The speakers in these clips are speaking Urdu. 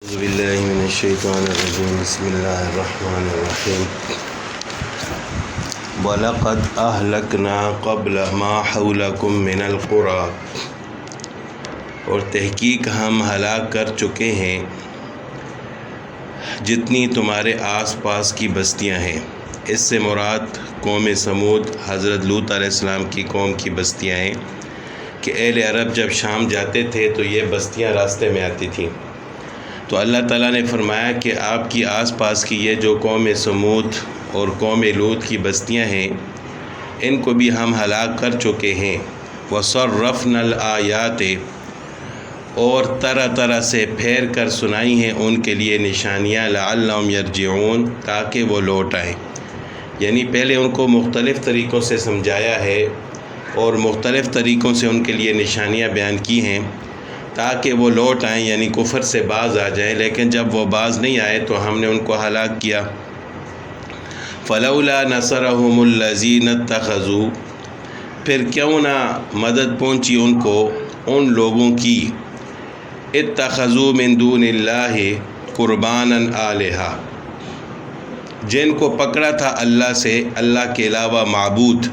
اعوذ باللہ من الشیطان الرجیم بسم اللہ الرحمن الرحیم وَلَقَدْ أَهْلَكْنَا قَبْلَ مَا حَوْلَكُمْ مِنَ الْقُرَىٰ، اور تحقیق ہم ہلاک کر چکے ہیں جتنی تمہارے آس پاس کی بستیاں ہیں۔ اس سے مراد قوم سمود حضرت لوط علیہ السلام کی قوم کی بستیاں ہیں کہ اہل عرب جب شام جاتے تھے تو یہ بستیاں راستے میں آتی تھیں، تو اللہ تعالیٰ نے فرمایا کہ آپ کی آس پاس کی یہ جو قوم سمود اور قوم لوط کی بستیاں ہیں ان کو بھی ہم ہلاک کر چکے ہیں۔ وَصَرَّفْنَا الْآيَاتِ، اور طرح طرح سے پھیر کر سنائی ہیں ان کے لیے نشانیاں، لَعَلَّهُمْ يَرْجِعُونَ، تاکہ وہ لوٹ آئیں۔ یعنی پہلے ان کو مختلف طریقوں سے سمجھایا ہے اور مختلف طریقوں سے ان کے لیے نشانیاں بیان کی ہیں تاکہ وہ لوٹ آئیں، یعنی کفر سے باز آ جائیں، لیکن جب وہ باز نہیں آئے تو ہم نے ان کو ہلاک کیا۔ فَلَوْلَا نَصَرَهُمُ الَّذِينَ اتَّخَذُوا، پھر کیوں نہ مدد پہنچی ان کو ان لوگوں کی اتخذوا من دون اللہ قربانا آلہہ، جن کو پکڑا تھا اللہ سے اللہ کے علاوہ معبود،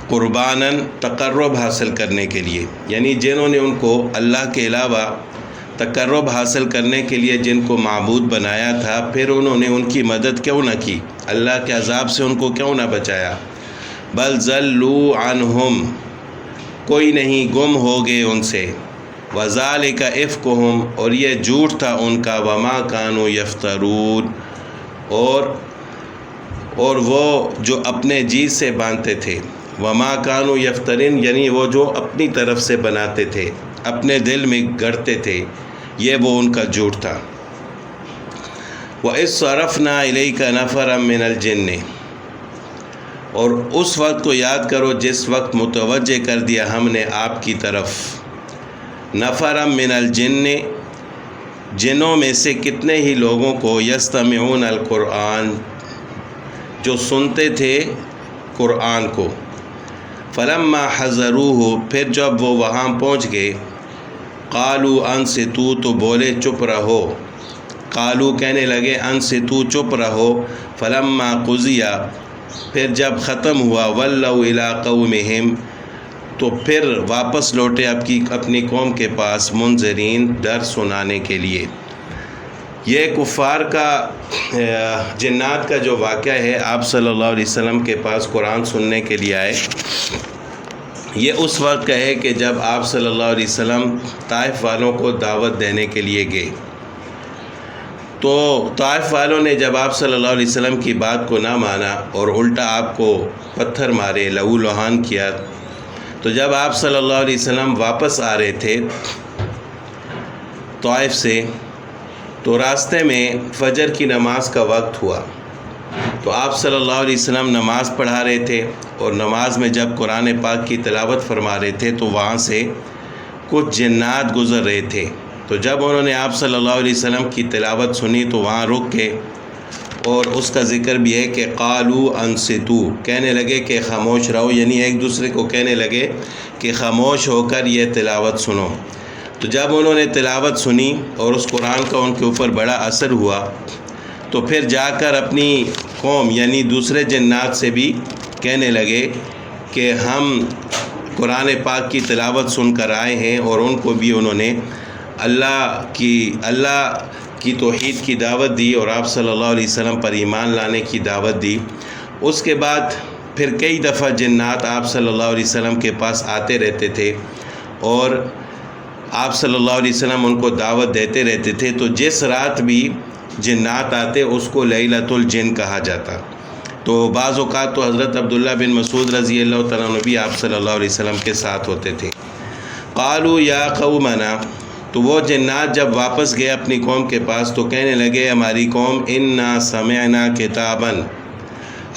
قرباناً تقرب حاصل کرنے کے لیے، یعنی جنہوں نے ان کو اللہ کے علاوہ تقرب حاصل کرنے کے لیے جن کو معبود بنایا تھا، پھر انہوں نے ان کی مدد کیوں نہ کی، اللہ کے عذاب سے ان کو کیوں نہ بچایا۔ بل ضلوا عنہم، کوئی نہیں گم ہو گئے ان سے، وذالک افکہم، اور یہ جھوٹ تھا ان کا، وما کانوا یفترون، اور وہ جو اپنے جی سے باندھتے تھے، وما کانوا یفترین، یعنی وہ جو اپنی طرف سے بناتے تھے، اپنے دل میں گڑتے تھے، یہ وہ ان کا جھوٹ تھا۔ وَإِذْ صَرَفْنَا إِلَيْكَ نَفَرًا مِنَ الْجِنِّ، اور اس وقت کو یاد کرو جس وقت متوجہ کر دیا ہم نے آپ کی طرف نفرًا من الجن، جنوں میں سے کتنے ہی لوگوں کو، یستمعون القرآن، جو سنتے تھے قرآن کو، فلما حضروہ، پھر جب وہ وہاں پہنچ گئے، قالوا انصتوا، تو بولے چپ رہو، قالوا کہنے لگے انصتوا چپ رہو، فلما قضی، پھر جب ختم ہوا، ولوا الی قومہم، تو پھر واپس لوٹے اپنی قوم کے پاس، منذرین، ڈر سنانے کے لیے۔ یہ کفار کا جنات کا جو واقعہ ہے، آپ صلی اللہ علیہ وسلم کے پاس قرآن سننے کے لیے آئے، یہ اس وقت کا ہے کہ جب آپ صلی اللہ علیہ وسلم طائف والوں کو دعوت دینے کے لیے گئے، تو طائف والوں نے جب آپ صلی اللہ علیہ وسلم کی بات کو نہ مانا اور الٹا آپ کو پتھر مارے، لہو لہان کیا، تو جب آپ صلی اللہ علیہ وسلم واپس آ رہے تھے طائف سے، تو راستے میں فجر کی نماز کا وقت ہوا، تو آپ صلی اللہ علیہ وسلم نماز پڑھا رہے تھے، اور نماز میں جب قرآن پاک کی تلاوت فرما رہے تھے تو وہاں سے کچھ جنات گزر رہے تھے، تو جب انہوں نے آپ صلی اللہ علیہ وسلم کی تلاوت سنی تو وہاں رک کے، اور اس کا ذکر بھی ہے کہ قالوا انصتوا، کہنے لگے کہ خاموش رہو، یعنی ایک دوسرے کو کہنے لگے کہ خاموش ہو کر یہ تلاوت سنو۔ تو جب انہوں نے تلاوت سنی اور اس قرآن کا ان کے اوپر بڑا اثر ہوا، تو پھر جا کر اپنی قوم یعنی دوسرے جنات سے بھی کہنے لگے کہ ہم قرآن پاک کی تلاوت سن کر آئے ہیں، اور ان کو بھی انہوں نے اللہ کی توحید کی دعوت دی اور آپ صلی اللہ علیہ وسلم پر ایمان لانے کی دعوت دی۔ اس کے بعد پھر کئی دفعہ جنات آپ صلی اللہ علیہ وسلم کے پاس آتے رہتے تھے، اور آپ صلی اللہ علیہ وسلم ان کو دعوت دیتے رہتے تھے، تو جس رات بھی جنات آتے اس کو لیلۃ الجن کہا جاتا۔ تو بعض اوقات تو حضرت عبداللہ بن مسعود رضی اللہ تعالیٰ عنہ بھی آپ صلی اللہ علیہ وسلم کے ساتھ ہوتے تھے۔ قالوا یا قومنا، تو وہ جنات جب واپس گئے اپنی قوم کے پاس تو کہنے لگے ہماری قوم، انا سمعنا کتابا،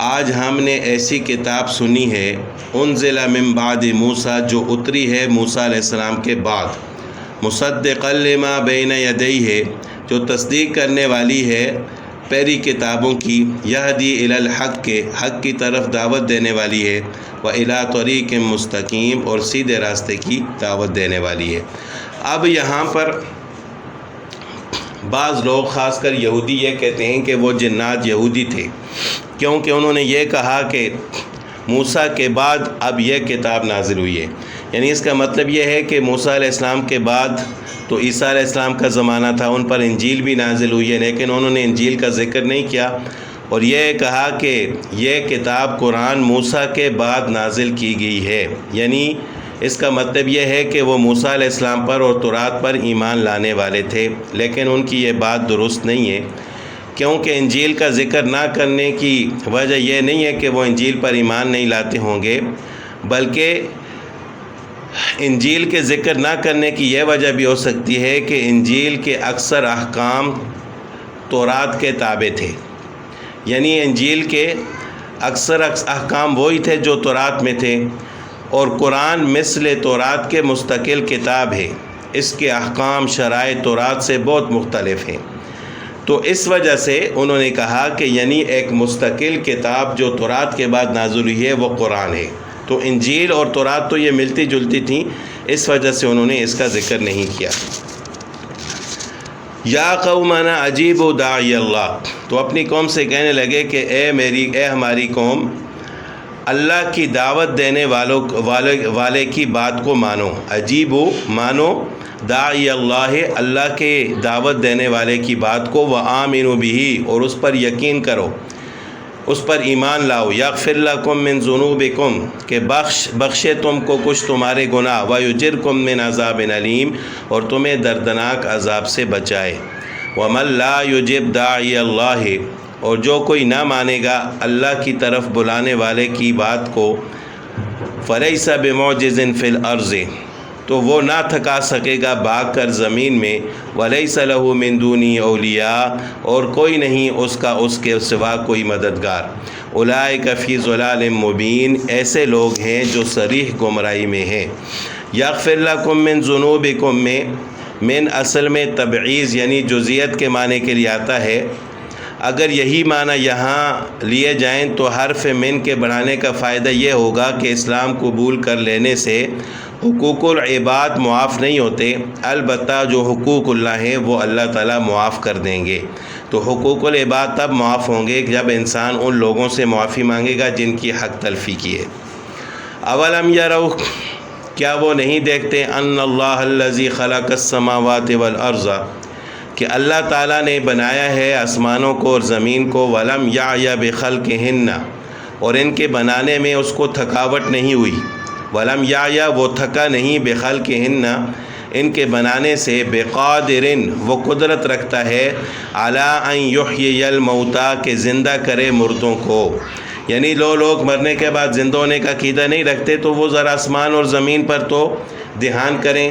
آج ہم نے ایسی کتاب سنی ہے، انزل من بعد موسیٰ، جو اتری ہے موسیٰ علیہ السلام کے بعد، مصدقا لما بین یدیہ، جو تصدیق کرنے والی ہے پہلی کتابوں کی، یہدی الی الحق، کے حق کی طرف دعوت دینے والی ہے، وإلی طریق مستقیم، اور سیدھے راستے کی دعوت دینے والی ہے۔ اب یہاں پر بعض لوگ خاص کر یہودی یہ کہتے ہیں کہ وہ جنات یہودی تھے، کیونکہ انہوں نے یہ کہا کہ موسیٰ کے بعد اب یہ کتاب نازل ہوئی ہے۔ یعنی اس کا مطلب یہ ہے کہ موسیٰ علیہ السلام کے بعد تو عیسیٰ علیہ السلام کا زمانہ تھا، ان پر انجیل بھی نازل ہوئی ہے، لیکن انہوں نے انجیل کا ذکر نہیں کیا اور یہ کہا کہ یہ کتاب قرآن موسیٰ کے بعد نازل کی گئی ہے۔ یعنی اس کا مطلب یہ ہے کہ وہ موسیٰ علیہ السلام پر اور تورات پر ایمان لانے والے تھے، لیکن ان کی یہ بات درست نہیں ہے، کیونکہ انجیل کا ذکر نہ کرنے کی وجہ یہ نہیں ہے کہ وہ انجیل پر ایمان نہیں لاتے ہوں گے، بلکہ انجیل کے ذکر نہ کرنے کی یہ وجہ بھی ہو سکتی ہے کہ انجیل کے اکثر احکام تورات کے تابع تھے۔ یعنی انجیل کے اکثر احکام وہی تھے جو تورات میں تھے، اور قرآن مثل تورات کے مستقل کتاب ہے، اس کے احکام شرائع تورات سے بہت مختلف ہیں۔ تو اس وجہ سے انہوں نے کہا کہ یعنی ایک مستقل کتاب جو تورات کے بعد نازل ہوئی ہے وہ قرآن ہے۔ تو انجیل اور تورات تو یہ ملتی جلتی تھیں، اس وجہ سے انہوں نے اس کا ذکر نہیں کیا۔ یا قومنا اجیبوا داعی اللہ، تو اپنی قوم سے کہنے لگے کہ اے ہماری قوم، اللہ کی دعوت دینے والے کی بات کو مانو۔ اجیبو مانو، داعی اللہ اللہ کے دعوت دینے والے کی بات کو، وآمنوا بہ اور اس پر یقین کرو، اس پر ایمان لاؤ، یغفر لکم من ذنوبکم کہ بخشے تم کو کچھ تمہارے گناہ، ویجرکم من عذاب علیم اور تمہیں دردناک عذاب سے بچائے۔ ومن لا یجب داعی اللہ اور جو کوئی نہ مانے گا اللہ کی طرف بلانے والے کی بات کو، فلیس بمعجز فی الارض تو وہ نہ تھکا سکے گا بھاگ کر زمین میں، ولیس لہ من دونی اولیاء اور کوئی نہیں اس کا اس کے سوا کوئی مددگار۔ اولئک فی ضلال مبین ایسے لوگ ہیں جو صریح گمراہی میں ہیں۔ یغفر لکم من ذنوبکم میں من اصل میں تبعیض یعنی جزئیت کے معنی کے لیے آتا ہے۔ اگر یہی معنی یہاں لیے جائیں تو حرف من کے بڑھانے کا فائدہ یہ ہوگا کہ اسلام قبول کر لینے سے حقوق العباد معاف نہیں ہوتے، البتہ جو حقوق اللہ ہیں وہ اللہ تعالیٰ معاف کر دیں گے۔ تو حقوق العباد تب معاف ہوں گے جب انسان ان لوگوں سے معافی مانگے گا جن کی حق تلفی کی ہے۔ اولم یروا کیا وہ نہیں دیکھتے ان اللہ الذی خلق السماوات والارض کہ اللہ تعالیٰ نے بنایا ہے آسمانوں کو اور زمین کو، ولم یعی بخلقہن اور ان کے بنانے میں اس کو تھکاوٹ نہیں ہوئی، ولم یعی وہ تھکا نہیں، بخلقہن ان کے بنانے سے، بقادر وہ قدرت رکھتا ہے، علی ان یحیی الموتیٰ کہ زندہ کرے مردوں کو۔ یعنی لوگ مرنے کے بعد زندہ ہونے کا عقیدہ نہیں رکھتے، تو وہ ذرا آسمان اور زمین پر تو دھیان کریں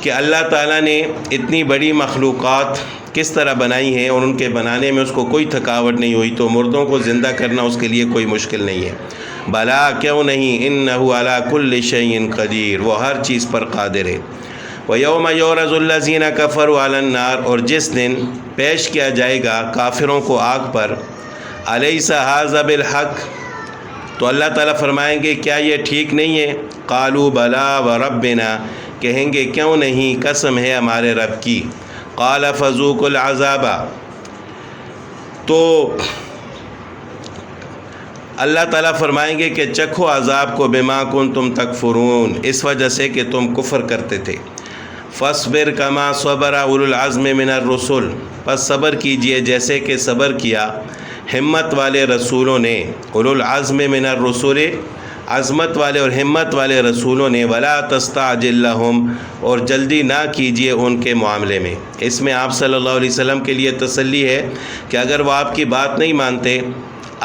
کہ اللہ تعالیٰ نے اتنی بڑی مخلوقات کس طرح بنائی ہیں اور ان کے بنانے میں اس کو کوئی تھکاوٹ نہیں ہوئی، تو مردوں کو زندہ کرنا اس کے لیے کوئی مشکل نہیں ہے۔ بلا کیوں نہیں، انہ علی کل شیء قدیر وہ ہر چیز پر قادر ہے۔ ویوم یعرض الذین کفروا علی النار اور جس دن پیش کیا جائے گا کافروں کو آگ پر، الیس ھذا بالحق تو اللہ تعالیٰ فرمائیں گے کیا یہ ٹھیک نہیں ہے؟ قالوا بلا وربنا کہیں گے کیوں نہیں، قسم ہے ہمارے رب کی۔ قال فذوقوا العذاب تو اللہ تعالیٰ فرمائیں گے کہ چکھو عذاب کو، بما کنتم تکفرون اس وجہ سے کہ تم کفر کرتے تھے۔ فاصبر کما صبر اولو العزم من الرسل پس صبر کیجئے جیسے کہ صبر کیا ہمت والے رسولوں نے، اولو العزم من الرسل عظمت والے اور ہمت والے رسولوں نے، ولا تستعجل لہم اور جلدی نہ کیجیے ان کے معاملے میں۔ اس میں آپ صلی اللہ علیہ وسلم کے لیے تسلی ہے کہ اگر وہ آپ کی بات نہیں مانتے،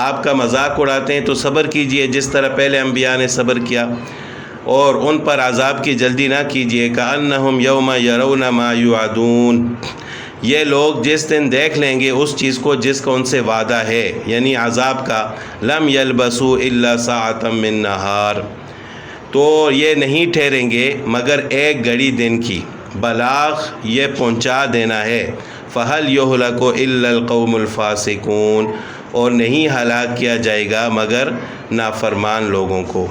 آپ کا مذاق اڑاتے ہیں تو صبر کیجیے جس طرح پہلے انبیاء نے صبر کیا، اور ان پر عذاب کی جلدی نہ کیجیے۔ کأنہم یوم یرون ما یوعدون یہ لوگ جس دن دیکھ لیں گے اس چیز کو جس کا ان سے وعدہ ہے، یعنی عذاب کا، لم یلبسوا الا ساعۃ من نہار تو یہ نہیں ٹھہریں گے مگر ایک گھڑی دن کی، بلاغ یہ پہنچا دینا ہے۔ فہل یہلک الا القوم الفاسقون اور نہیں ہلاک کیا جائے گا مگر نافرمان لوگوں کو۔